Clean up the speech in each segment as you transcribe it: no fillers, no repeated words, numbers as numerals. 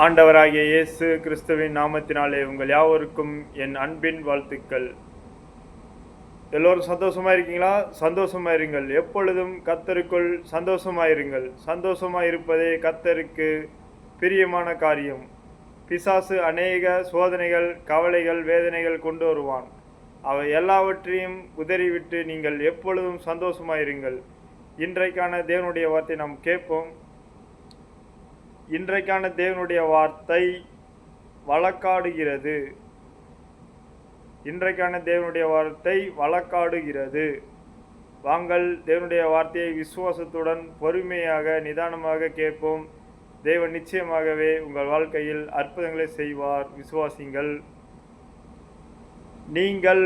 ஆண்டவராகிய இயேசு கிறிஸ்துவின் நாமத்தினாலே உங்கள் யாவருக்கும் என் அன்பின் வாழ்த்துக்கள். எல்லோரும் சந்தோஷமா இருக்கீங்களா? சந்தோஷமா இருங்கள். எப்பொழுதும் கர்த்தருக்குள் சந்தோஷமாயிருங்கள். சந்தோஷமாயிருப்பதே கர்த்தருக்கு பிரியமான காரியம். பிசாசு அநேக சோதனைகள், கவலைகள், வேதனைகள் கொண்டு வருவான். அவை எல்லாவற்றையும் உதறிவிட்டு நீங்கள் எப்பொழுதும் சந்தோஷமாயிருங்கள். இன்றைக்கான தேவனுடைய வார்த்தை நாம் கேட்போம். இன்றைக்கான தேவனுடைய வார்த்தை வழக்காடுகிறது. இன்றைக்கான தேவனுடைய வார்த்தை வழக்காடுகிறது. வாங்கள் தேவனுடைய வார்த்தையை விசுவாசத்துடன் பொறுமையாக நிதானமாக கேட்போம். தேவன் நிச்சயமாகவே உங்கள் வாழ்க்கையில் அற்புதங்களை செய்வார். விசுவாசிங்கள். நீங்கள்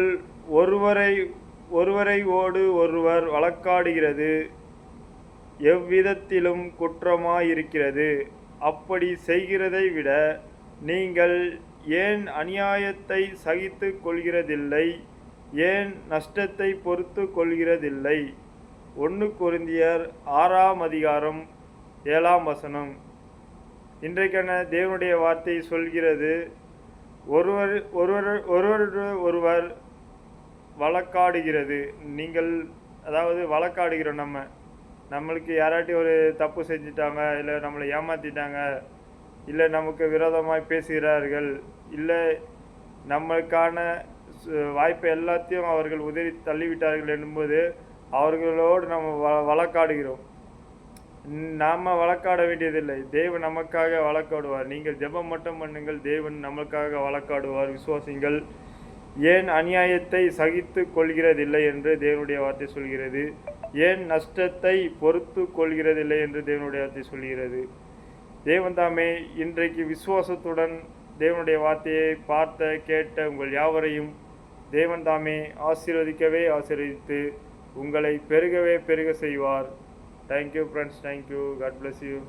ஒருவரோடு ஒருவர் வழக்காடுகிறது எவ்விதத்திலும் குற்றமாயிருக்கிறது. அப்படி செய்கிறதை விட நீங்கள் ஏன் அநியாயத்தை சகித்து கொள்கிறதில்லை? ஏன் நஷ்டத்தை பொறுத்து கொள்கிறதில்லை? 1 கொரிந்தியர் 6:7. இன்றைக்கான தேவனுடைய வார்த்தை சொல்கிறது, ஒருவர் வழக்காடுகிறது. நீங்கள் வழக்காடுகிறோம். நம்மளுக்கு யாராட்டி ஒரு தப்பு செஞ்சிட்டாங்க, இல்லை நம்மளை ஏமாற்றிட்டாங்க, இல்லை நமக்கு விரோதமாய் பேசுகிறார்கள், இல்லை நம்மளுக்கான வாய்ப்பை எல்லாத்தையும் அவர்கள் உதறி தள்ளிவிட்டார்கள் என்பது அவர்களோடு நம்ம வழக்காடுகிறோம். நாம் வழக்காட வேண்டியதில்லை. தேவன் நமக்காக வழக்காடுவார். நீங்கள் ஜெபம் மட்டும் பண்ணுங்கள், தேவன் நமக்காக வழக்காடுவார். விசுவாசிங்கள். ஏன் அநியாயத்தை சகித்து கொள்கிறதில்லை என்று தேவனுடைய வார்த்தை சொல்கிறது. ஏன் நஷ்டத்தை பொறுத்து கொள்கிறதில்லை என்று தேவனுடைய வார்த்தை சொல்கிறது. தேவன் தாமே இன்றைக்கு விசுவாசத்துடன் தேவனுடைய வார்த்தையை பார்த்த கேட்ட உங்கள் யாவரையும் தேவன் தாமே ஆசீர்வதித்து உங்களை பெருக செய்வார். Thank you friends. Thank you. God bless you.